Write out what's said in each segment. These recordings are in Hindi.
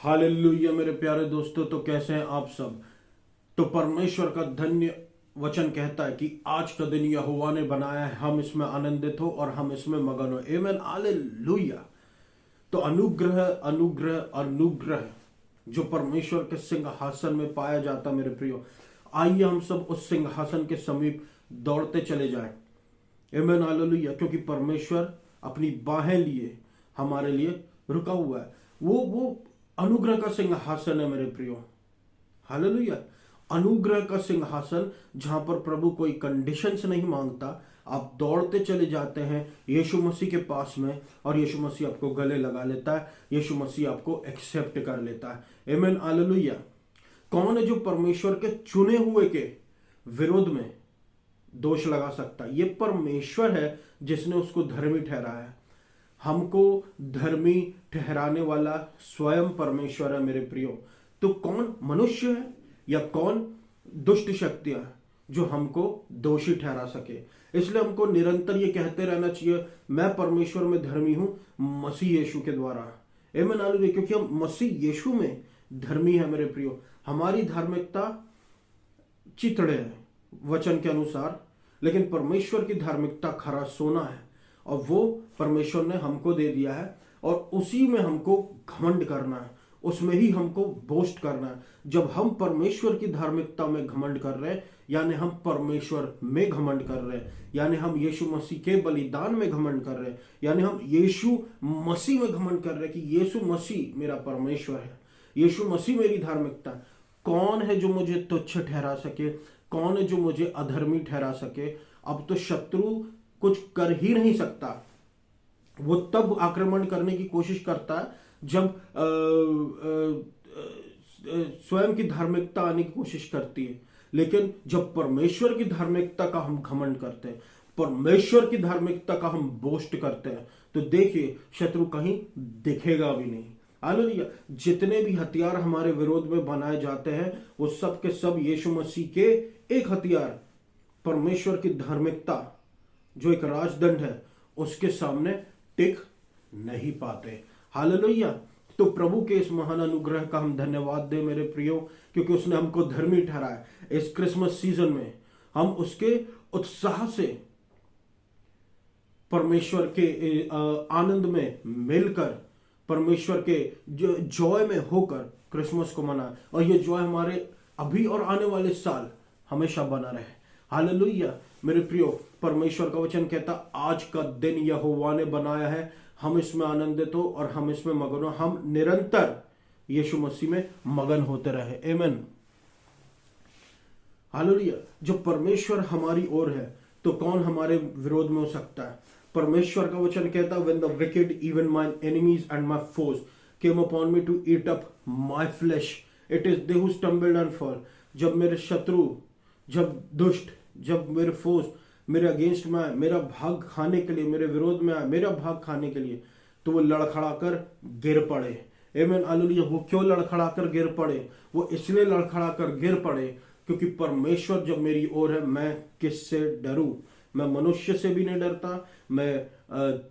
हालेलुया मेरे प्यारे दोस्तों, तो कैसे हैं आप सब। तो परमेश्वर का धन्य वचन कहता है कि आज का दिन यहोवा ने बनाया है, हम इसमें आनंदित हो और हम इसमें मगन हो। आमेन, हालेलुया। तो अनुग्रह अनुग्रह अनुग्रह जो परमेश्वर के सिंहासन में पाया जाता, मेरे प्रियो, आइए हम सब उस सिंहासन के समीप दौड़ते चले जाएं। आमेन, हालेलुया। क्योंकि परमेश्वर अपनी बाहें लिए हमारे लिए रुका हुआ है। वो अनुग्रह का सिंहासन है मेरे प्रियो, हालेलुया। अनुग्रह का सिंहासन जहां पर प्रभु कोई कंडीशंस नहीं मांगता, आप दौड़ते चले जाते हैं यीशु मसीह के पास में और यीशु मसीह आपको गले लगा लेता है, यीशु मसीह आपको एक्सेप्ट कर लेता है। आमेन, हालेलुया। कौन है जो परमेश्वर के चुने हुए के विरोध में दोष लगा सकता है? ये परमेश्वर है जिसने उसको धर्मी ठहराया है। हमको धर्मी ठहराने वाला स्वयं परमेश्वर है मेरे प्रियो। तो कौन मनुष्य है या कौन दुष्ट शक्तियां जो हमको दोषी ठहरा सके? इसलिए हमको निरंतर ये कहते रहना चाहिए, मैं परमेश्वर में धर्मी हूं मसीह यीशु के द्वारा। आमीन, हालेलुया। क्योंकि हम मसीह यीशु में धर्मी है मेरे प्रियो। हमारी धार्मिकता चितड़े है वचन के अनुसार, लेकिन परमेश्वर की धार्मिकता खरा सोना है और वो परमेश्वर ने हमको दे दिया है और उसी में हमको घमंड करना है, उसमें ही हमको बोस्ट करना है। जब हम परमेश्वर की धार्मिकता में घमंड कर रहे हैं, यानी हम परमेश्वर में घमंड कर रहे हैं, यानी हम यीशु मसीह के बलिदान में घमंड कर रहे हैं, यानी हम यीशु मसीह में घमंड कर रहे हैं कि यीशु मसीह मेरा परमेश्वर है, यीशु मसीह मेरी धार्मिकता। कौन है जो मुझे तुच्छ ठहरा सके? कौन है जो मुझे अधर्मी ठहरा सके? अब तो शत्रु कुछ कर ही नहीं सकता। वो तब आक्रमण करने की कोशिश करता है जब स्वयं की धार्मिकता आने की कोशिश करती है। लेकिन जब परमेश्वर की धार्मिकता का हम घमंड करते हैं, परमेश्वर की धार्मिकता का हम बोस्ट करते हैं, तो देखिए शत्रु कहीं दिखेगा भी नहीं। हालेलुया। जितने भी हथियार हमारे विरोध में बनाए जाते हैं, वो सब के सब यीशु मसीह के एक हथियार, परमेश्वर की धार्मिकता जो एक राजदंड है, उसके सामने टिक नहीं पाते। हालेलुया। तो प्रभु के इस महान अनुग्रह का हम धन्यवाद दें मेरे प्रियो, क्योंकि उसने हमको धर्मी ठहराया। इस क्रिसमस सीजन में हम उसके उत्साह से परमेश्वर के आनंद में मिलकर, परमेश्वर के जॉय में होकर क्रिसमस को मनाएं और ये जॉय हमारे अभी और आने वाले साल हमेशा बना रहे। हालेलुया मेरे प्रियो। परमेश्वर का वचन कहता, आज का दिन यहोवा ने बनाया है, हम इसमें आनंदित हो और हम इसमें मगन हो। हम निरंतर यीशु मसीह में मगन होते रहे। आमीन, हालेलुया। जब परमेश्वर हमारी ओर है तो कौन हमारे विरोध में हो सकता है? परमेश्वर का वचन कहता, when the wicked, even mine enemies and my foes came upon me to eat up my flesh, it is they who stumbled and fall। जब मेरे शत्रु, जब दुष्ट, जब मेरे फोर्स मेरे अगेंस्ट में आए, मेरा भाग खाने के लिए, मेरे विरोध में आए, मेरा भाग खाने के लिए, तो वो लड़खड़ाकर गिर पड़े। आमीन, हालेलुया। वो क्यों लड़खड़ाकर गिर पड़े? वो इसलिए लड़खड़ाकर गिर पड़े क्योंकि परमेश्वर जब मेरी ओर है, मैं किससे डरूं? मैं मनुष्य से भी नहीं डरता, मैं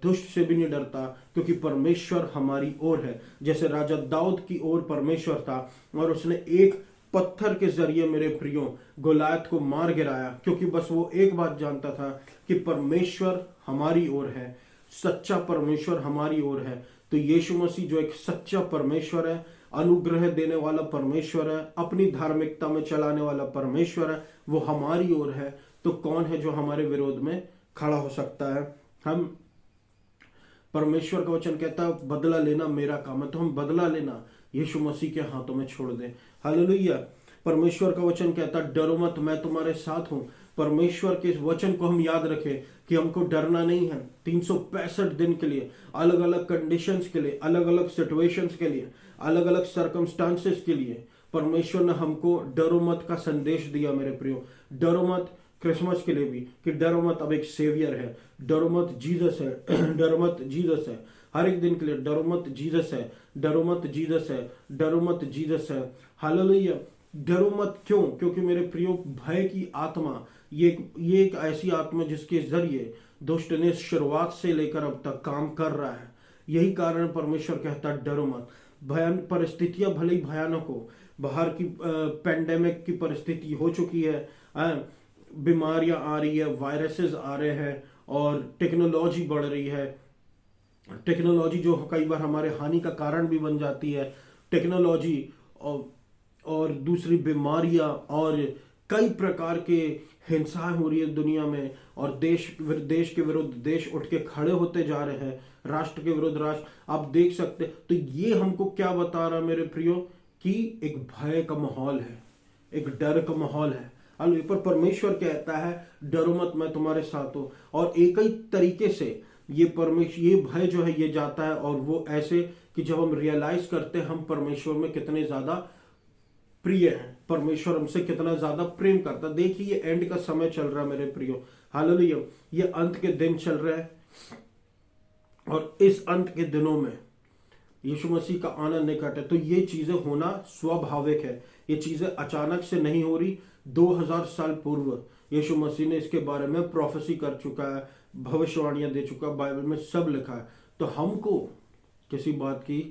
दुष्ट से भी नहीं डरता, क्योंकि परमेश्वर हमारी ओर है। जैसे राजा दाऊद की ओर परमेश्वर था और उसने एक पत्थर के जरिए मेरे प्रियो गोलायत को मार गिराया, क्योंकि बस वो एक बात जानता था कि परमेश्वर हमारी ओर है, सच्चा परमेश्वर हमारी ओर है। तो यीशु मसीह जो एक सच्चा परमेश्वर है, अनुग्रह देने वाला परमेश्वर है, अपनी धार्मिकता में चलाने वाला परमेश्वर है, वो हमारी ओर है। तो कौन है जो हमारे विरोध में खड़ा हो सकता है? हम, परमेश्वर का वचन कहता है, बदला लेना मेरा काम है, तो हम बदला लेना यीशु मसीह के हाथों में छोड़ दें। हालेलुया। परमेश्वर का वचन कहता, डरो मत, मैं तुम्हारे साथ हूं। परमेश्वर के इस वचन को हम याद रखें कि हमको डरना नहीं है। 365 दिन के लिए, अलग अलग कंडीशंस के लिए, अलग अलग सिचुएशंस के लिए, अलग अलग सर्कमस्टांसेस के लिए परमेश्वर ने हमको डरो मत का संदेश दिया मेरे प्रियो। डरो मत क्रिसमस के लिए भी, कि डरो मत, अब एक सेवियर है, डरो मत जीसस है, डरो मत जीसस है। हर एक दिन के लिए डरो मत जीसस है, डरो मत जीसस है, डरो मत जीसस है। हालेलुया। डरो मत क्यों? क्योंकि मेरे प्रियो, भय की आत्मा ये एक ऐसी आत्मा जिसके जरिए दुष्ट ने शुरुआत से लेकर अब तक काम कर रहा है। यही कारण परमेश्वर कहता डरो मत। परिस्थितियां भले ही भयानक हो, बाहर की पेंडेमिक की परिस्थिति हो चुकी है, बीमारियां आ रही है, वायरसेस आ रहे हैं और टेक्नोलॉजी बढ़ रही है। टेक्नोलॉजी जो कई बार हमारे हानि का कारण भी बन जाती है, टेक्नोलॉजी और दूसरी बीमारियां और कई प्रकार के हिंसाएं हो रही है दुनिया में, और देश के विरुद्ध देश उठ के खड़े होते जा रहे हैं, राष्ट्र के विरुद्ध राष्ट्र, आप देख सकते। तो ये हमको क्या बता रहा मेरे प्रियो, कि एक भय का माहौल है, एक डर का माहौल है। पर परमेश्वर कहता है डरो मत, मैं तुम्हारे साथ हूं। और एक ही तरीके से ये भय जो है ये जाता है, और वो ऐसे कि जब हम रियलाइज करते हैं हम परमेश्वर में कितने ज्यादा प्रिय हैं, परमेश्वर हमसे कितना ज्यादा प्रेम करता। देखिए ये एंड का समय चल रहा है मेरे प्रियो, हालेलुया, ये अंत के दिन चल रहे हैं, और इस अंत के दिनों में यीशु मसीह का आना निकट है। तो ये चीजें होना स्वाभाविक है, ये चीजें अचानक से नहीं हो रही। 2000 साल पूर्व यीशु मसीह ने इसके बारे में प्रोफेसी कर चुका है, भविष्यवाणियां दे चुका है, बाइबल में सब लिखा है। तो हमको किसी बात की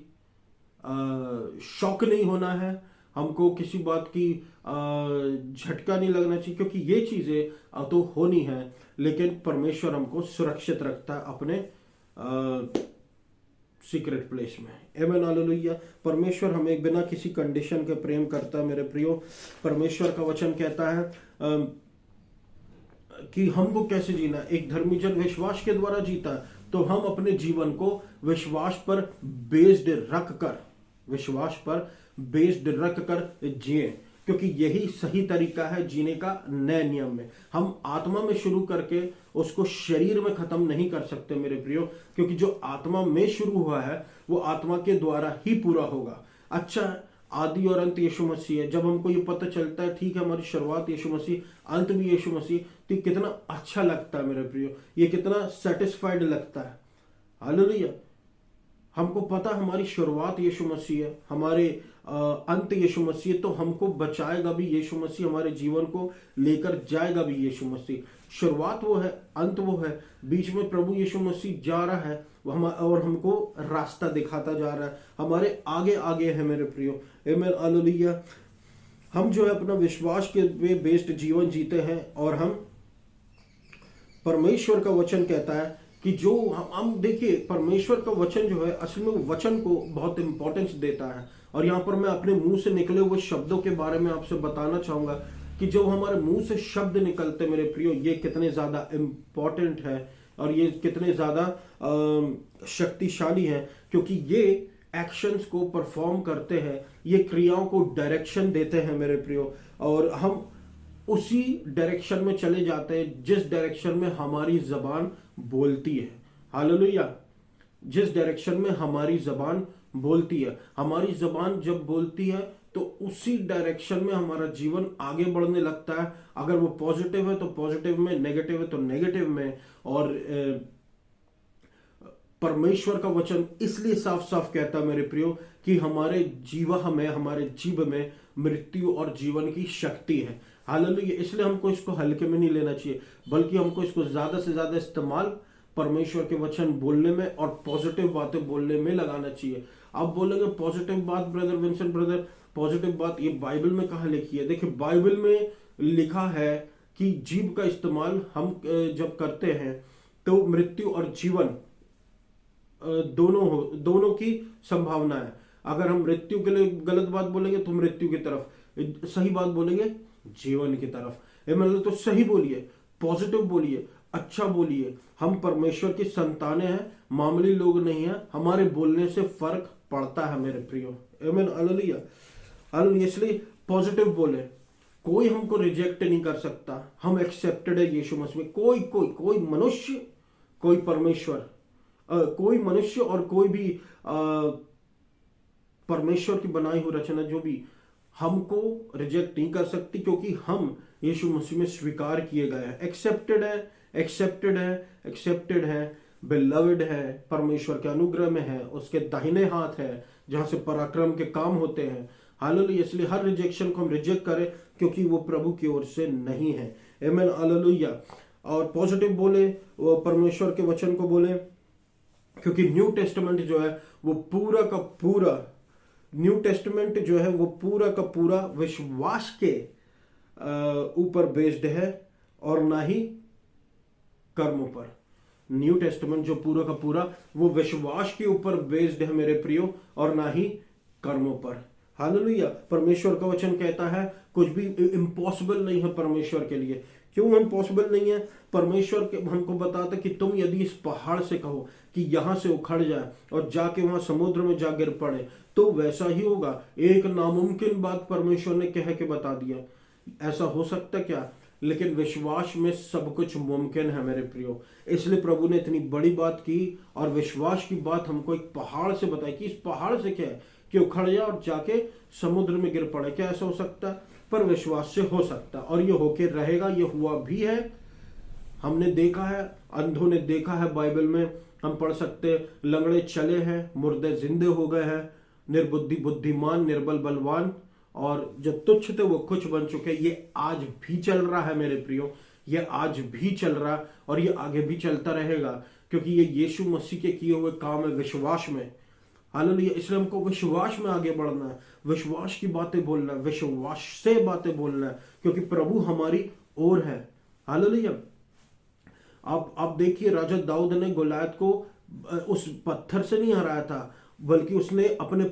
शौक नहीं होना है, हमको किसी बात की झटका नहीं लगना चाहिए, क्योंकि ये चीजें तो होनी है, लेकिन परमेश्वर हमको सुरक्षित रखता है अपने सीक्रेट प्लेस में। आमेन, हालेलुया। परमेश्वर हमें बिना किसी कंडीशन के प्रेम करता है मेरे प्रियो। परमेश्वर का वचन कहता है कि हमको कैसे जीना। एक धर्मी जन विश्वास के द्वारा जीता है, तो हम अपने जीवन को विश्वास पर बेस्ड रख कर जिए, क्योंकि यही सही तरीका है जीने का नए नियम में। हम आत्मा में शुरू करके उसको शरीर में खत्म नहीं कर सकते मेरे प्रियो, क्योंकि जो आत्मा में शुरू हुआ है वो आत्मा के द्वारा ही पूरा होगा। अच्छा, आदि और अंत यीशु मसीह है। जब हमको ये पता चलता है ठीक है हमारी शुरुआत यीशु मसीह, अंत भी यीशु मसीह, तो ये कितना अच्छा लगता है मेरे प्रियो, ये कितना सेटिस्फाइड लगता है। हालेलुया। हमको पता हमारी शुरुआत यीशु मसीह है, हमारे अंत यीशु मसीह, तो हमको बचाएगा भी यीशु मसीह, हमारे जीवन को लेकर जाएगा भी यीशु मसीह। शुरुआत वो है, अंत वो है, बीच में प्रभु यीशु मसीह जा रहा है और हमको रास्ता दिखाता जा रहा है, हमारे आगे आगे है मेरे प्रियो। आमेन, हालेलुया। हम जो है अपना विश्वास के बेस्ड जीवन जीते हैं, और हम परमेश्वर का वचन कहता है कि जो हम देखिए परमेश्वर का वचन जो है असल में वचन को बहुत इंपॉर्टेंस देता है। और यहाँ पर मैं अपने मुंह से निकले हुए शब्दों के बारे में आपसे बताना चाहूंगा कि जो हमारे मुंह से शब्द निकलते मेरे प्रियो, ये कितने ज्यादा इंपॉर्टेंट है और ये कितने ज्यादा शक्तिशाली है, क्योंकि ये एक्शंस को परफॉर्म करते हैं, ये क्रियाओं को डायरेक्शन देते हैं मेरे प्रियो, और हम उसी डायरेक्शन में चले जाते हैं जिस डायरेक्शन में हमारी जबान बोलती है। हालेलुया। जिस डायरेक्शन में हमारी जबान बोलती है, हमारी जबान जब बोलती है तो उसी डायरेक्शन में हमारा जीवन आगे बढ़ने लगता है। अगर वो पॉजिटिव है तो पॉजिटिव में, नेगेटिव है तो नेगेटिव में। और परमेश्वर का वचन इसलिए साफ साफ कहता है मेरे प्रियो कि हमारे जीवा में, हमारे जीव में मृत्यु और जीवन की शक्ति है। हालेलुया। इसलिए हमको इसको हल्के में नहीं लेना चाहिए, बल्कि हमको इसको ज्यादा से ज्यादा इस्तेमाल परमेश्वर के वचन बोलने में और पॉजिटिव बातें बोलने में लगाना चाहिए। आप बोलेंगे पॉजिटिव बात ब्रदर विंसेंट ब्रदर, पॉजिटिव बात ये बाइबल में कहाँ लिखी है? देखिए बाइबल में लिखा है कि जीभ का इस्तेमाल हम जब करते हैं तो मृत्यु और जीवन दोनों की संभावना है। अगर हम मृत्यु के लिए गलत बात बोलेंगे तो मृत्यु की तरफ, सही बात बोलेंगे जीवन की तरफ। मतलब तो सही बोलिए, पॉजिटिव बोलिए, अच्छा बोलिए। हम परमेश्वर की संतानें हैं, मामूली लोग नहीं हैं, हमारे बोलने से फर्क पड़ता है मेरे प्रियो। आमीन, हालेलुया, हालेलुया। इसलिए पॉजिटिव बोले, कोई हमको रिजेक्ट नहीं कर सकता, हम एक्सेप्टेड है यीशु मसीह में। कोई मनुष्य, कोई परमेश्वर, कोई मनुष्य और कोई भी परमेश्वर की बनाई हुई रचना जो भी हमको रिजेक्ट नहीं कर सकती, क्योंकि हम यीशु मसीह में स्वीकार किए गए हैं, एक्सेप्टेड है, बिलव्ड है, परमेश्वर के अनुग्रह में है, उसके दाहिने हाथ है जहां से पराक्रम के काम होते हैं। हालेलुया। इसलिए हर रिजेक्शन को हम रिजेक्ट करें क्योंकि वो प्रभु की ओर से नहीं है। आमीन, हालेलुया। और पॉजिटिव बोले, वो परमेश्वर के वचन को बोले, क्योंकि न्यू टेस्टामेंट जो है वो पूरा का पूरा न्यू टेस्टमेंट जो है वो पूरा का पूरा विश्वास के ऊपर बेस्ड है और ना ही कर्मों पर। न्यू टेस्टमेंट जो पूरा का पूरा वो विश्वास के ऊपर बेस्ड है मेरे प्रियो, और ना ही कर्मों पर। हालेलुया। परमेश्वर का वचन कहता है कुछ भी इम्पॉसिबल नहीं है परमेश्वर के लिए। क्यों इम्पॉसिबल नहीं है? परमेश्वर के हमको बताता कि तुम यदि इस पहाड़ से कहो कि यहां से उखड़ जाए और जाके वहां समुद्र में जा गिर पड़े तो वैसा ही होगा। एक नामुमकिन बात परमेश्वर ने कह के बता दिया। ऐसा हो सकता क्या? लेकिन विश्वास में सब कुछ मुमकिन है मेरे प्रियो। इसलिए प्रभु ने इतनी बड़ी बात की और विश्वास की बात हमको एक पहाड़ से बताई कि इस पहाड़ से क्या है कि उखड़ जाए और जाके समुद्र में गिर पड़े। क्या ऐसा हो सकता है? पर विश्वास से हो सकता है और ये होके रहेगा। ये हुआ भी है, हमने देखा है, अंधों ने देखा है। बाइबल में हम पढ़ सकते हैं, लंगड़े चले हैं, मुर्दे जिंदे हो गए हैं, निर्बुद्धि बुद्धिमान, निर्बल बलवान, और जो तुच्छ थे वो कुछ बन चुके। ये आज भी चल रहा है मेरे प्रियो, ये आज भी चल रहा है और ये आगे भी चलता रहेगा, क्योंकि ये यीशु मसीह के किए हुए काम है विश्वास में। हालेलुया। इसलिए हमको विश्वास में आगे बढ़ना है, विश्वास की बातें बोलना है, विश्वास से बातें बोलना है, क्योंकि प्रभु हमारी ओर है। हालेलुया। आप देखिए, राजा दाऊद ने गोलियत को उस पत्थर से नहीं हराया था, बल्कि उसने अपने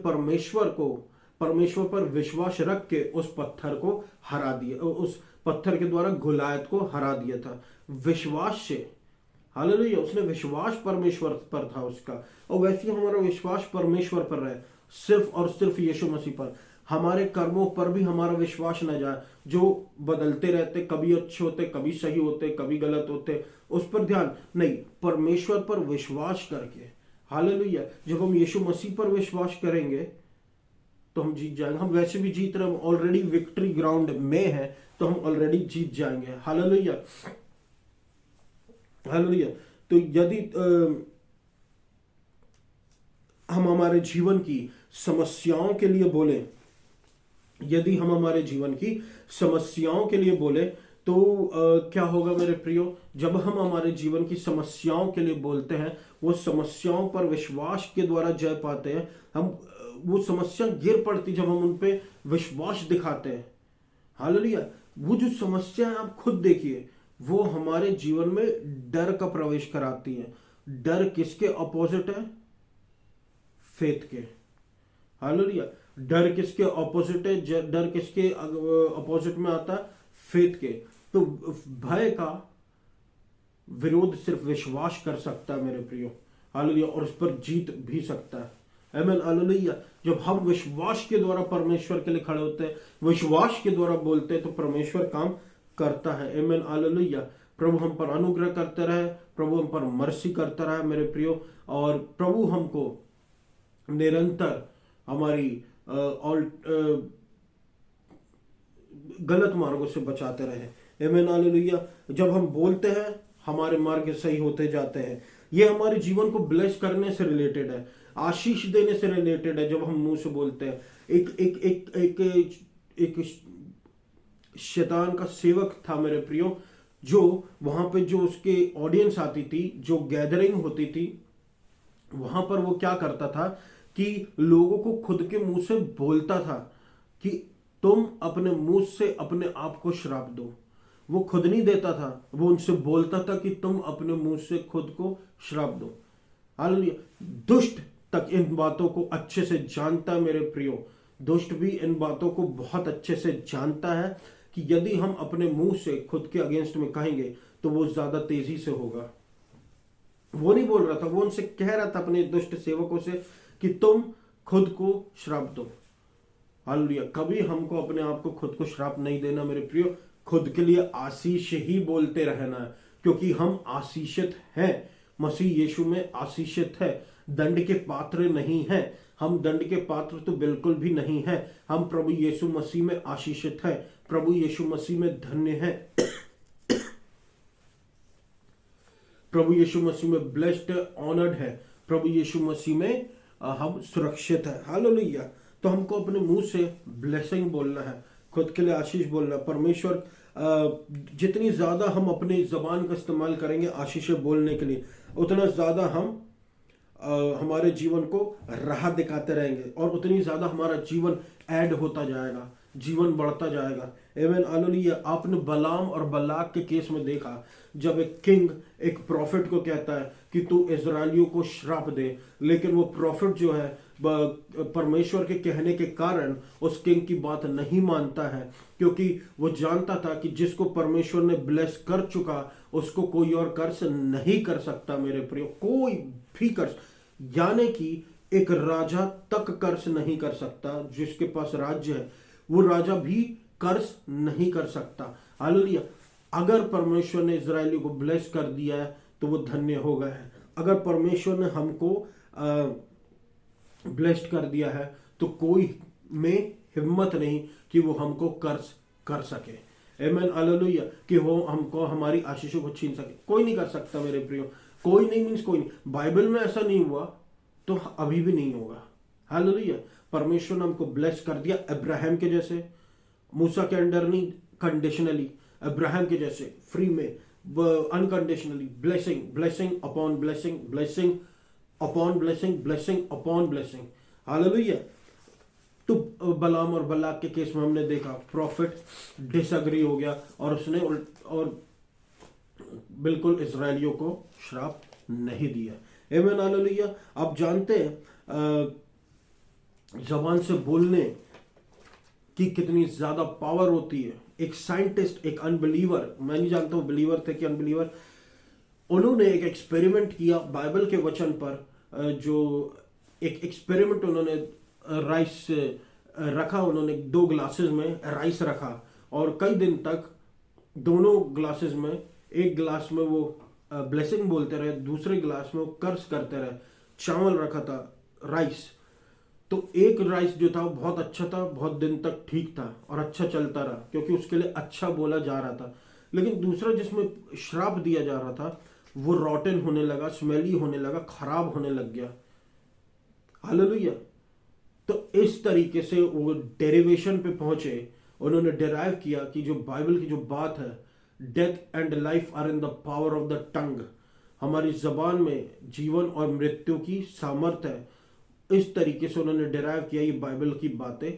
परमेश्वर पर विश्वास रख के उस पत्थर को हरा दिया। उस पत्थर के द्वारा गोलियत को हरा दिया था विश्वास से। हालेलुया। उसने विश्वास परमेश्वर पर था उसका, और वैसे ही हमारा विश्वास परमेश्वर पर रहे, सिर्फ और सिर्फ यीशु मसीह पर। हमारे कर्मों पर भी हमारा विश्वास न जाए, जो बदलते रहते, कभी अच्छे होते, कभी सही होते, कभी गलत होते, उस पर ध्यान नहीं, परमेश्वर पर विश्वास करके। हालेलुया। जब हम यीशु मसीह पर विश्वास करेंगे तो हम जीत जाएंगे। हम वैसे भी जीत रहे, हम ऑलरेडी विक्ट्री ग्राउंड में है, तो हम ऑलरेडी जीत जाएंगे। हालेलुया। हालेलुया। तो यदि हम हमारे जीवन की समस्याओं के लिए बोले, यदि हम हमारे जीवन की समस्याओं के लिए बोले तो क्या होगा मेरे प्रियो? जब हम हमारे जीवन की समस्याओं के लिए बोलते हैं, वो समस्याओं पर विश्वास के द्वारा जय पाते हैं। हम वो समस्या गिर पड़ती जब हम उन पे विश्वास दिखाते हैं। हालेलुया। वो जो समस्या है, आप खुद देखिए, वो हमारे जीवन में डर का प्रवेश कराती है। डर किसके अपोजिट है? फेथ के। हालेलुया। डर किसके ऑपोजिट है? डर किसके अपोजिट में आता है? फेथ के। तो भय का विरोध सिर्फ विश्वास कर सकता है मेरे प्रियो। हालेलुया। और उस पर जीत भी सकता है। आमीन। हालेलुया। जब हम विश्वास के द्वारा परमेश्वर के लिए खड़े होते हैं, विश्वास के द्वारा बोलते हैं, तो परमेश्वर काम करता है। आमीन। हालेलुया। प्रभु हम पर अनुग्रह करते रहे, प्रभु हम पर मर्सी करता रहे मेरे प्रियो, और प्रभु हमको निरंतर हमारी गलत मार्गों से बचाते रहे। आमीन। हालेलुया। जब हम बोलते हैं, हमारे मार्ग सही होते जाते हैं। ये हमारे जीवन को ब्लेस करने से रिलेटेड है, आशीष देने से रिलेटेड है। जब हम मुंह से बोलते हैं, एक एक एक एक एक शैतान का सेवक था मेरे प्रियो, जो वहां पे जो उसके ऑडियंस आती थी, जो गैदरिंग होती थी, वहां पर वो क्या करता था कि लोगों को खुद के मुंह से बोलता था कि तुम अपने मुंह से अपने आप को श्राप दो। वो खुद नहीं देता था, वो उनसे बोलता था कि तुम अपने मुंह से खुद को श्राप दो। हालेलुया। दुष्ट तक इन बातों को अच्छे से जानता है मेरे प्रियो। दुष्ट भी इन बातों को बहुत अच्छे से जानता है कि यदि हम अपने मुंह से खुद के अगेंस्ट में कहेंगे तो वो ज्यादा तेजी से होगा। वो नहीं बोल रहा था, वो उनसे कह रहा था अपने दुष्ट सेवकों से कि तुम खुद को श्राप दो। हालेलुया। कभी हमको अपने आप को खुद को श्राप नहीं देना मेरे प्रियो, खुद के लिए आशीष ही बोलते रहना है, क्योंकि हम आशीषित हैं। मसीह यीशु में आशीषित है, दंड के पात्र नहीं है। हम दंड के पात्र तो बिल्कुल भी नहीं है। हम प्रभु यीशु मसीह में आशीषित है, प्रभु यीशु मसीह में धन्य है, प्रभु यीशु मसीह में ब्लेस्ड, ऑनर्ड है, प्रभु यीशु मसीह में हम सुरक्षित है। हालेलुया। तो हमको अपने मुंह से ब्लेसिंग बोलना है, खुद के लिए आशीष बोलना है। परमेश्वर जितनी ज्यादा हम अपनी जबान का इस्तेमाल करेंगे आशीष बोलने के लिए, उतना ज्यादा हम हमारे जीवन को राह दिखाते रहेंगे और उतनी ज्यादा हमारा जीवन ऐड होता जाएगा, जीवन बढ़ता जाएगा। Amen hallelujah. आपने बलाम और बलाक के केस में देखा, जब एक किंग एक प्रॉफिट को कहता है कि तू इजरायलियों को श्राप दे, लेकिन वो प्रॉफिट जो है परमेश्वर के कहने के कारण उस किंग की बात नहीं मानता है, क्योंकि वो जानता था कि जिसको परमेश्वर ने ब्लेस कर चुका उसको कोई और कर्ज नहीं कर सकता। मेरे प्रियो, कोई भी कर्ज, यानी कि एक राजा तक कर्ज नहीं कर सकता। जिसके पास राज्य है वो राजा भी कर्ज नहीं कर सकता। हालेलुया। अगर परमेश्वर ने इजरायलियों को ब्लेस कर दिया है तो वो धन्य हो गए हैं। अगर परमेश्वर ने हमको ब्लेस्ड कर दिया है तो कोई में हिम्मत नहीं कि वो हमको कर्ज कर सके। Amen hallelujah. कि वो हमको हमारी आशीषों को छीन सके, कोई नहीं कर सकता मेरे प्रियो। कोई नहीं मीन्स कोई नहीं। बाइबल में ऐसा नहीं हुआ तो अभी भी नहीं होगा। हालेलुया। परमेश्वर ने हमको ब्लेस कर दिया, अब्राहम के जैसे, मूसा के अंडर नहीं, कंडीशनली। अब्राहम के जैसे फ्री में, unconditionally, blessing, blessing upon blessing, blessing upon blessing, blessing upon blessing. Hallelujah. तो बलाम और बलाक के केस में हमने देखा प्रॉफिट डिसएग्री हो गया और उसने और बिल्कुल इजरायलियों को श्राप नहीं दिया। आमीन हालेलुया। आप जानते हैं जबान से बोलने की कितनी ज्यादा पावर होती है। एक साइंटिस्ट, एक अनबिलीवर, मैं नहीं जानता हूं बिलीवर थे कि अनबिलीवर, उन्होंने एक एक्सपेरिमेंट किया बाइबल के वचन पर। जो एक एक्सपेरिमेंट उन्होंने राइस रखा, उन्होंने 2 ग्लासेस में राइस रखा और कई दिन तक दोनों ग्लासेस में, एक ग्लास में वो ब्लेसिंग बोलते रहे, दूसरे ग्लास में वो कर्ज करते रहे। चावल रखा था, राइस। तो एक राइस जो था वो बहुत अच्छा था, बहुत दिन तक ठीक था और अच्छा चलता रहा क्योंकि उसके लिए अच्छा बोला जा रहा था। लेकिन दूसरा जिसमें श्राप दिया जा रहा था वो रॉटन होने लगा, स्मेली होने लगा, खराब होने लग गया। हालेलुया। तो इस तरीके से वो डेरिवेशन पे पहुंचे, उन्होंने डिराइव किया कि जो बाइबल की जो बात है, death and life are in the power of the tongue, हमारी जबान में जीवन और मृत्यु की सामर्थ्य है। इस तरीके से उन्होंने डिराइव किया ये बाइबल की बातें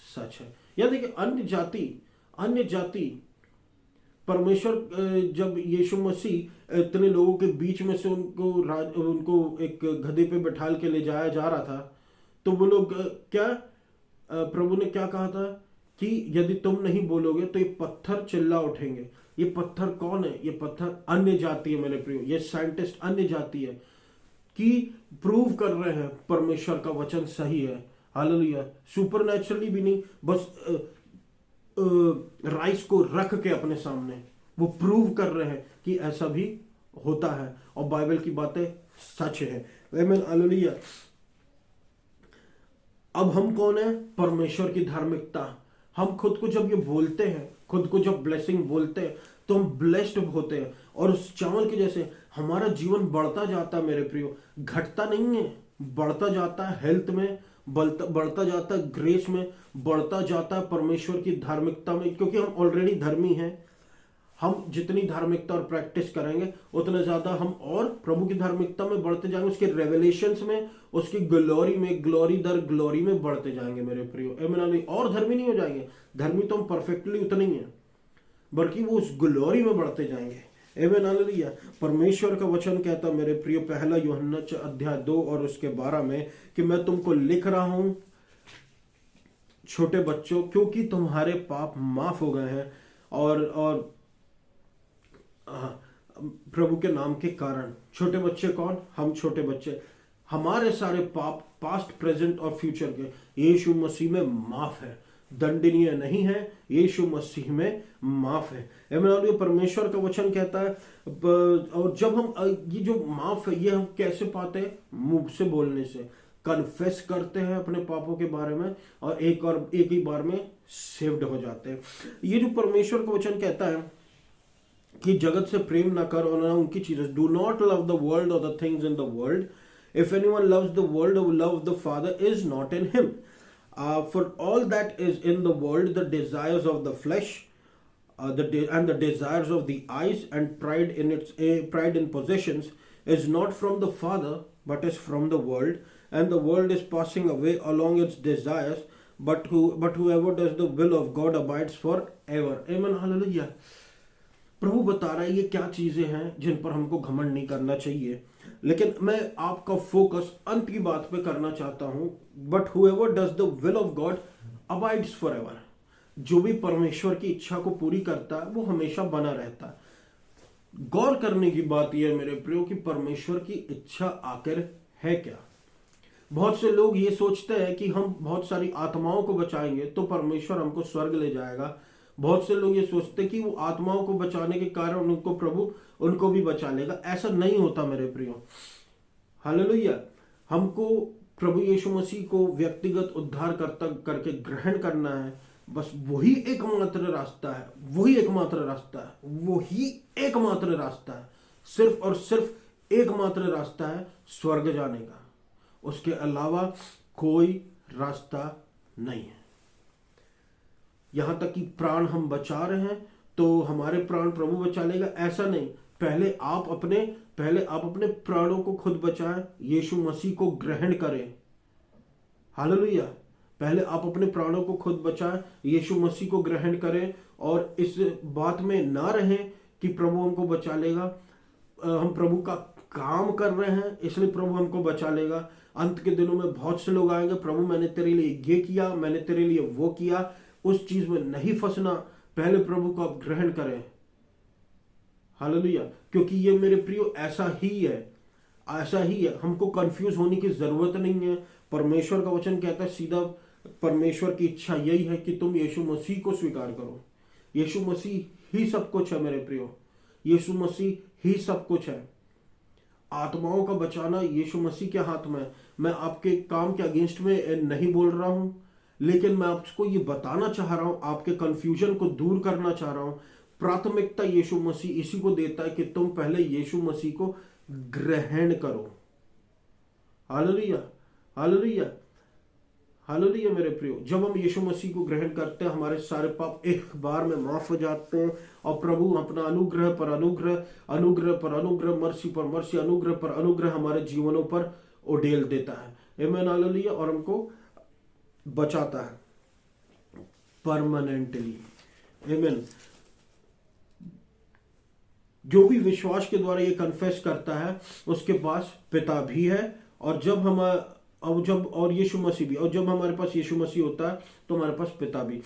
सच है। या देखिए, अन्य जाति परमेश्वर, जब यीशु मसीह इतने लोगों के बीच में से उनको एक गधे पे बैठाल के ले जाया जा रहा था, तो वो लोग क्या, प्रभु ने क्या कहा था कि यदि तुम नहीं बोलोगे तो ये पत्थर चिल्ला उठेंगे। ये पत्थर कौन है? ये पत्थर अन्य जाति है मेरे प्रियो। ये साइंटिस्ट अन्य जाति है कि प्रूव कर रहे हैं परमेश्वर का वचन सही है। हालेलुया। सुपरनेचुरली भी नहीं, बस राइस को रख के अपने सामने वो प्रूव कर रहे हैं कि ऐसा भी होता है और बाइबल की बातें सच है। आमीन हालेलुया। अब हम कौन है? परमेश्वर की धार्मिकता। हम खुद को जब ये बोलते हैं, खुद को जब ब्लेसिंग बोलते हैं तो हम ब्लेस्ड होते हैं और उस चावल के जैसे हमारा जीवन बढ़ता जाता है मेरे प्रियो, घटता नहीं है, बढ़ता जाता है। हेल्थ में बढ़ता जाता है, ग्रेस में बढ़ता जाता है, परमेश्वर की धार्मिकता में, क्योंकि हम ऑलरेडी धर्मी हैं। हम जितनी धार्मिकता और प्रैक्टिस करेंगे उतना ज्यादा हम और प्रभु की धार्मिकता में बढ़ते जाएंगे, उसके रेवलेशंस में, उसकी ग्लोरी में, ग्लोरी दर ग्लोरी में बढ़ते जाएंगे मेरे प्रियो। आमीन। और धर्मी नहीं हो जाएंगे, धर्मी तो हम परफेक्टली उतने ही हैं, बल्कि वो उस ग्लोरी में बढ़ते जाएंगे। आमीन हालेलुया। परमेश्वर का वचन कहता मेरे प्रियो, 1 यूहन्ना अध्याय 2 और उसके 12 में कि मैं तुमको लिख रहा हूं छोटे बच्चों, क्योंकि तुम्हारे पाप माफ हो गए हैं और प्रभु के नाम के कारण। छोटे बच्चे कौन? हम छोटे बच्चे। हमारे सारे पाप पास्ट, प्रेजेंट और फ्यूचर के यीशु मसीह में माफ है, दंडनीय नहीं है, यीशु मसीह में माफ है। आमीन। परमेश्वर का वचन कहता है, और जब हम ये जो माफ है ये हम कैसे पाते हैं? मुंह से बोलने से कन्फेस करते हैं अपने पापों के बारे में और एक ही बार में सेव्ड हो जाते हैं। ये जो परमेश्वर का वचन कहता है कि जगत से प्रेम ना कर और ना उनकी चीजें, do not love the world or the things in the world, if anyone loves the world, the love of the father is not in him. For all that is in the world, the desires of the flesh, and the desires of the eyes, and pride in possessions, is not from the Father, but is from the world, and the world is passing away along its desires, but whoever does the will of God abides forever. Amen. Hallelujah. प्रभु बता रहा है ये क्या चीजें हैं जिन पर हमको घमंड नहीं करना चाहिए, लेकिन मैं आपका फोकस अंत की बात पे करना चाहता हूं. But however does the will of God abides forever. जो भी परमेश्वर की इच्छा को पूरी करता है वो हमेशा बना रहता है. गौर करने की बात यह मेरे प्रियो कि परमेश्वर की इच्छा आखिर है क्या. बहुत से लोग ये सोचते हैं कि हम बहुत सारी आत्माओं को बचाएंगे तो परमेश्वर हमको स्वर्ग ले जाएगा. बहुत से लोग ये सोचते हैं कि वो आत्माओं को बचाने के कारण उनको प्रभु उनको भी बचा लेगा. ऐसा नहीं होता मेरे प्रियो. हालेलुया. हमको प्रभु यीशु मसीह को व्यक्तिगत उद्धारकर्ता करके ग्रहण करना है. बस वही एकमात्र रास्ता है, वही एकमात्र रास्ता है, वही एकमात्र रास्ता है. सिर्फ और सिर्फ एकमात्र रास्ता है स्वर्ग जाने का. उसके अलावा कोई रास्ता नहीं है. यहां तक कि प्राण हम बचा रहे हैं तो हमारे प्राण प्रभु बचा लेगा ऐसा नहीं. पहले आप अपने प्राणों को खुद बचाएं, यीशु मसीह को ग्रहण करें. हालेलुया. पहले आप अपने प्राणों को खुद बचाएं, यीशु मसीह को ग्रहण करें और इस बात में ना रहें कि प्रभु हमको बचा लेगा. हम प्रभु का काम कर रहे हैं इसलिए प्रभु हमको बचा लेगा. अंत के दिनों में बहुत से लोग आएंगे, प्रभु मैंने तेरे लिए ये किया, मैंने तेरे लिए वो किया. उस चीज में नहीं फंसना. पहले प्रभु को आप ग्रहण करें. हालेलुया. क्योंकि ये मेरे प्रियो ऐसा ही है. हमको कंफ्यूज होने की जरूरत नहीं है. परमेश्वर का वचन कहता है सीधा, परमेश्वर की इच्छा यही है कि तुम यीशु मसीह को स्वीकार करो. यीशु मसीह ही सब कुछ है मेरे प्रियो. यीशु मसीह ही सब कुछ है. आत्माओं का बचाना यीशु मसीह के हाथ में है. मैं आपके काम के अगेंस्ट में नहीं बोल रहा हूं, लेकिन मैं आपको ये बताना चाह रहा हूं, आपके कंफ्यूजन को दूर करना चाह रहा हूं. प्राथमिकता यीशु मसीह इसी को देता है कि तुम पहले यीशु मसीह को ग्रहण करो. हालेलुया. हालेलुया. हालेलुया मेरे प्रियो. जब हम यीशु मसीह को ग्रहण करते हैं हमारे सारे पाप एक बार में माफ हो जाते हैं और प्रभु अपना अनुग्रह पर अनुग्रह, अनुग्रह पर अनुग्रह, मर्सी पर मर्सी, अनुग्रह पर अनुग्रह हमारे जीवनों पर उड़ेल देता है. आमीन. हालेलुया. और हमको बचाता है परमानेंटली. आमीन. जो भी विश्वास के द्वारा ये कन्फेस करता है उसके पास पिता भी है. और यीशु मसीह भी. और जब हमारे पास यीशु मसीह होता है तो हमारे पास पिता भी.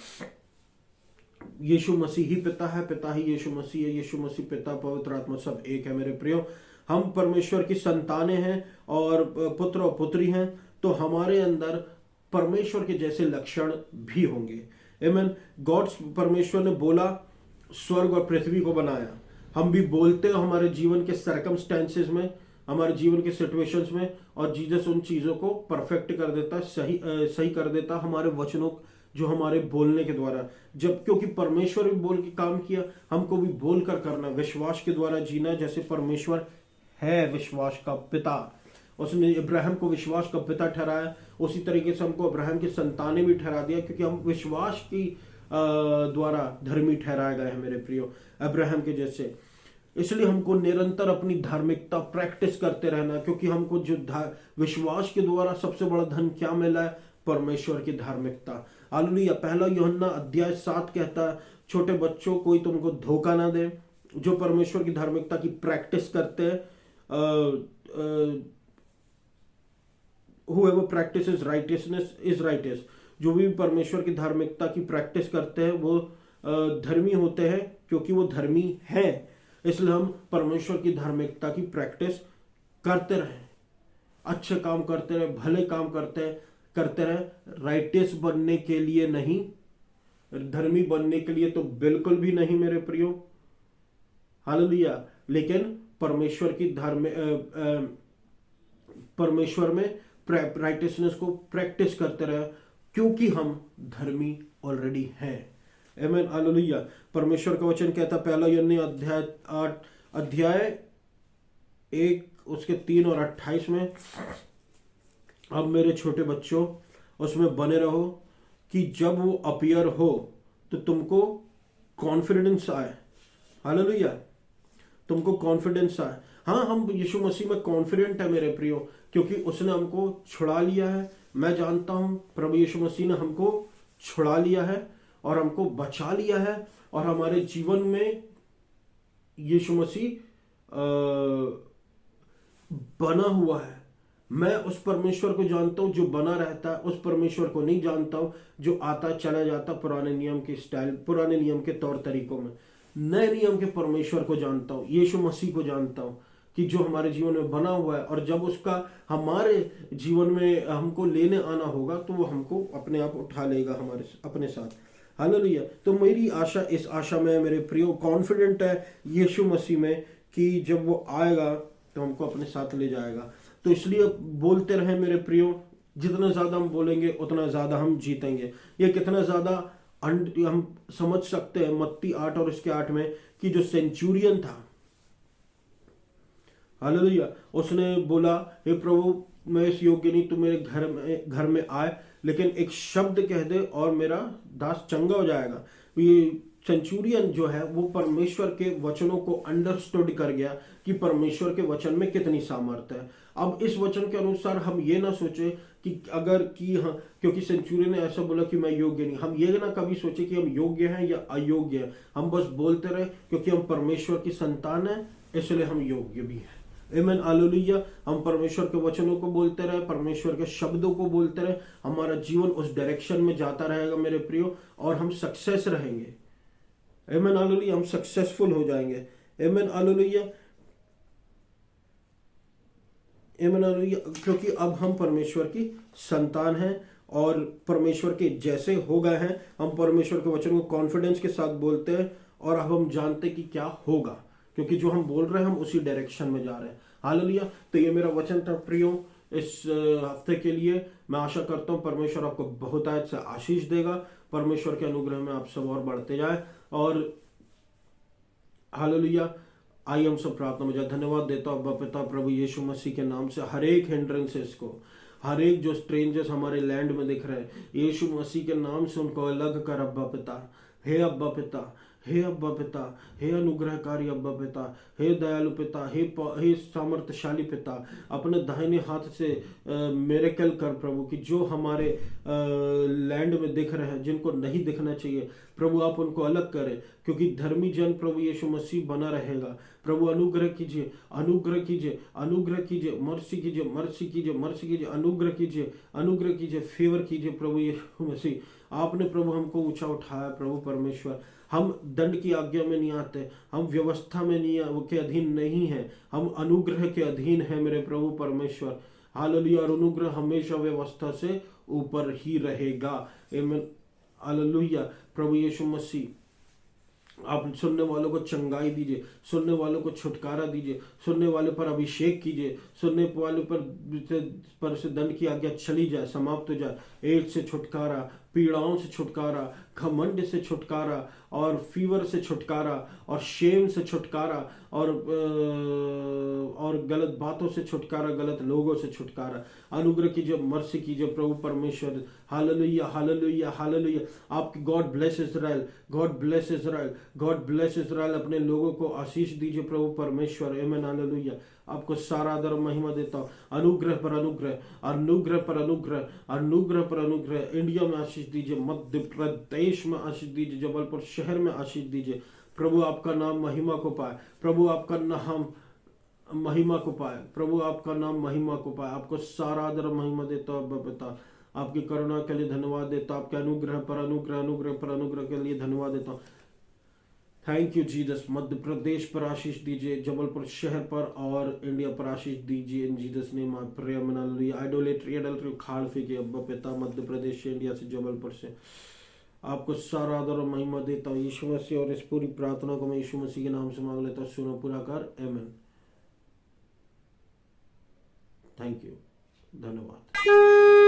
यीशु मसीह ही पिता है, पिता ही यीशु मसीह है. यीशु मसीह, पिता, पवित्र आत्मा सब एक है मेरे प्रियो. हम परमेश्वर की संतानें हैं और पुत्र और पुत्री हैं तो हमारे अंदर परमेश्वर के जैसे लक्षण भी होंगे. आमीन. परमेश्वर ने बोला, स्वर्ग और पृथ्वी को बनाया. हम भी बोलते हैं हमारे जीवन के सर्कमस्टेंसेस में, हमारे जीवन के सिचुएशंस में, और जीसस उन चीजों को परफेक्ट कर देता है, सही कर देता है हमारे वचनों जो हमारे बोलने के द्वारा. जब क्योंकि परमेश्वर भी बोल के काम किया, हमको भी बोल कर करना, विश्वास के द्वारा जीना. जैसे परमेश्वर है विश्वास का पिता, उसने इब्राहिम को विश्वास का पिता ठहराया, उसी तरीके से हमको इब्राहिम की संतानें भी ठहरा दिया, क्योंकि हम विश्वास की द्वारा धर्मी ठहराए गए हैं मेरे प्रियो, अब्राहम के जैसे. इसलिए हमको निरंतर अपनी धार्मिकता प्रैक्टिस करते रहना, क्योंकि हमको जो विश्वास के द्वारा सबसे बड़ा धन क्या मिला है? परमेश्वर की धार्मिकता. हालेलुया. पहला यूहन्ना अध्याय 7 कहता है, छोटे बच्चों कोई तुमको धोखा ना दे. जो परमेश्वर की धार्मिकता की प्रैक्टिस करते हैं, whoever practices righteousness is righteous. जो भी परमेश्वर की धार्मिकता की प्रैक्टिस करते हैं वो धर्मी होते हैं, क्योंकि वो धर्मी हैं. इसलिए हम परमेश्वर की धार्मिकता की प्रैक्टिस करते रहें, अच्छे काम करते रहे, भले काम करते रहे. राइटियस बनने के लिए नहीं, धर्मी बनने के लिए तो बिल्कुल भी नहीं मेरे प्रियो. हालेलुया. लेकिन परमेश्वर में राइटियसनेस को प्रैक्टिस करते रहे, क्योंकि हम धर्मी ऑलरेडी हैं. आमीन. हालेलुया. परमेश्वर का वचन कहता, पहला यूहन्ना अध्याय 1 उसके 3 और 28 में, अब मेरे छोटे बच्चों उसमें बने रहो कि जब वो अपीयर हो तो तुमको कॉन्फिडेंस आए. हालेलुया. तुमको कॉन्फिडेंस आए. हाँ, हम यीशु मसीह में कॉन्फिडेंट है मेरे प्रियो, क्योंकि उसने हमको छुड़ा लिया है। मैं जानता हूं प्रभु यीशु मसीह ने हमको छुड़ा लिया है और हमको बचा लिया है, और हमारे जीवन में यीशु मसीह बना हुआ है। मैं उस परमेश्वर को जानता हूं जो बना रहता है, उस परमेश्वर को नहीं जानता हूं जो आता चला जाता पुराने नियम के स्टाइल, पुराने नियम के तौर तरीकों में। नए नियम के परमेश्वर को जानता हूं, यीशु मसीह को जानता हूं कि जो हमारे जीवन में बना हुआ है, और जब उसका हमारे जीवन में हमको लेने आना होगा तो वो हमको अपने आप उठा लेगा हमारे अपने साथ। हालेलुया। तो मेरी आशा, इस आशा में मेरे प्रियो कॉन्फिडेंट है यीशु मसीह में कि जब वो आएगा तो हमको अपने साथ ले जाएगा। तो इसलिए बोलते रहे मेरे प्रियो, जितना ज्यादा हम बोलेंगे उतना ज्यादा हम जीतेंगे। ये कितना ज्यादा हम समझ सकते हैं मत्ती 8 और इसके 8 में कि जो सेंचुरियन था, हालेलुया, उसने बोला हे प्रभु मैं इस योग्य नहीं, तू मेरे घर में आए, लेकिन एक शब्द कह दे और मेरा दास चंगा हो जाएगा। ये सेंचुरियन जो है वो परमेश्वर के वचनों को अंडरस्टूड कर गया कि परमेश्वर के वचन में कितनी सामर्थ्य है। अब इस वचन के अनुसार हम ये ना सोचे कि अगर कि हाँ, क्योंकि सेंचुरियन ने ऐसा बोला कि मैं योग्य नहीं, हम ये ना कभी सोचे कि हम योग्य हैं या अयोग्य हैं। हम बस बोलते रहे क्योंकि हम परमेश्वर की संतान हैं, इसलिए हम योग्य भी हैं। आमीन, हालेलुया। हम परमेश्वर के वचनों को बोलते रहे, परमेश्वर के शब्दों को बोलते रहे, हमारा जीवन उस डायरेक्शन में जाता रहेगा मेरे प्रियो, और हम सक्सेस रहेंगे। आमीन, हालेलुया। हम सक्सेसफुल हो जाएंगे। आमीन, हालेलुया। आमीन, हालेलुया। क्योंकि अब हम परमेश्वर की संतान हैं और परमेश्वर के जैसे हो गए हैं। हम परमेश्वर के वचन को कॉन्फिडेंस के साथ बोलते हैं, और अब हम जानते कि क्या होगा, क्योंकि जो हम बोल रहे हैं हम उसी डायरेक्शन में जा रहे हैं। हालेलुया। तो ये मेरा वचन था प्रियो इस हफ्ते के लिए। मैं आशा करता हूँ परमेश्वर आपको बहुत आयत से आशीष देगा, परमेश्वर के अनुग्रह में आप सब और बढ़ते जाए। और हालेलुया। आइए हम सब प्रार्थना में जाए। धन्यवाद देता हूँ अब्बा पिता प्रभु यीशु मसीह के नाम से, हर एक हिंड्रेंसेस को, हर एक जो स्ट्रेंजर्स हमारे लैंड में दिख रहे हैं, यीशु मसीह के नाम से उनको अलग कर अब्बा पिता। हे अब्बा पिता, हे अब्बा पिता, हे अनुग्रहकारी अब्बा पिता, हे दयालु पिता, हे सामर्थ्यशाली पिता, अपने दाहिने हाथ से मिरेकल कर प्रभु, कि जो हमारे लैंड में दिख रहे हैं, जिनको नहीं दिखना चाहिए प्रभु, आप उनको अलग करें, क्योंकि धर्मी जन प्रभु यीशु मसीह बना रहेगा। प्रभु अनुग्रह कीजिए, अनुग्रह कीजिए, अनुग्रह कीजिए, मर्सी कीजिए, मर्सी कीजिए, मर्सी कीजिए, अनुग्रह कीजिए, अनुग्रह कीजिए, फेवर कीजिए प्रभु यीशु मसीह। आपने प्रभु हमको ऊंचा उठाया प्रभु परमेश्वर। हम दंड की आज्ञा में नहीं आते, हम व्यवस्था में नहीं के अधीन नहीं है, हम अनुग्रह के अधीन है मेरे प्रभु परमेश्वर। हालेलुया। और अनुग्रह हमेशा व्यवस्था से ऊपर ही रहेगा। आमीन, हालेलुया। प्रभु यीशु मसीह आप सुनने वालों को चंगाई दीजिए, सुनने वालों को छुटकारा दीजिए, सुनने वाले पर अभिषेक कीजिए, सुनने वालों पर से दंड की आज्ञा चली जाए, समाप्त हो जाए। एड्स से छुटकारा, पीड़ाओं से छुटकारा, घमंड से छुटकारा, और फीवर से छुटकारा, और शेम से छुटकारा, और गलत बातों से छुटकारा, गलत लोगों से छुटकारा। अनुग्रह कीजिए, मर्सी कीजिए प्रभु परमेश्वर। Hallelujah, hallelujah, hallelujah. आपकी God bless Israel, God bless Israel, God bless Israel. अपने लोगों को आशीष दीजिए प्रभु परमेश्वर। आमीन, हालेलुया। आपको सारा आदर महिमा देता हूँ। अनुग्रह पर अनुग्रह, अनुग्रह पर अनुग्रह, अनुग्रह पर अनुग्रह। इंडिया में आशीष दीजिए, मध्य प्रदेश में आशीष दीजिए, जबलपुर शहर में आशीष दीजिए प्रभु। आपका नाम महिमा को पाए प्रभु, आपका नाम महिमा को पाए प्रभु, आपका नाम महिमा को पाए। आपको सारा आदर महिमा देता हूँ पिता। आपकी करुणा के लिए धन्यवाद देता हूँ, आपके अनुग्रह पर अनुग्रह, अनुग्रह पर अनुग्रह के लिए धन्यवाद देता हूँ। Thank you Jesus. Madhya Pradesh पर आशीष दीजिए, जबलपुर शहर पर और इंडिया पर आशीष दीजिए in Jesus name I pray. Hallelujah. Idolatry, adultery उखाड़ फेंकिए अब्बा पिता, मध्य प्रदेश से, इंडिया से, जबलपुर से। आपको सारा आदर और महिमा देता हूँ यीशु मसीह, और इस पूरी प्रार्थना को मैं यीशु मसीह के नाम से मांग लेता हूँ। सुनो पूरा कर। आमीन। थैंक यू, धन्यवाद।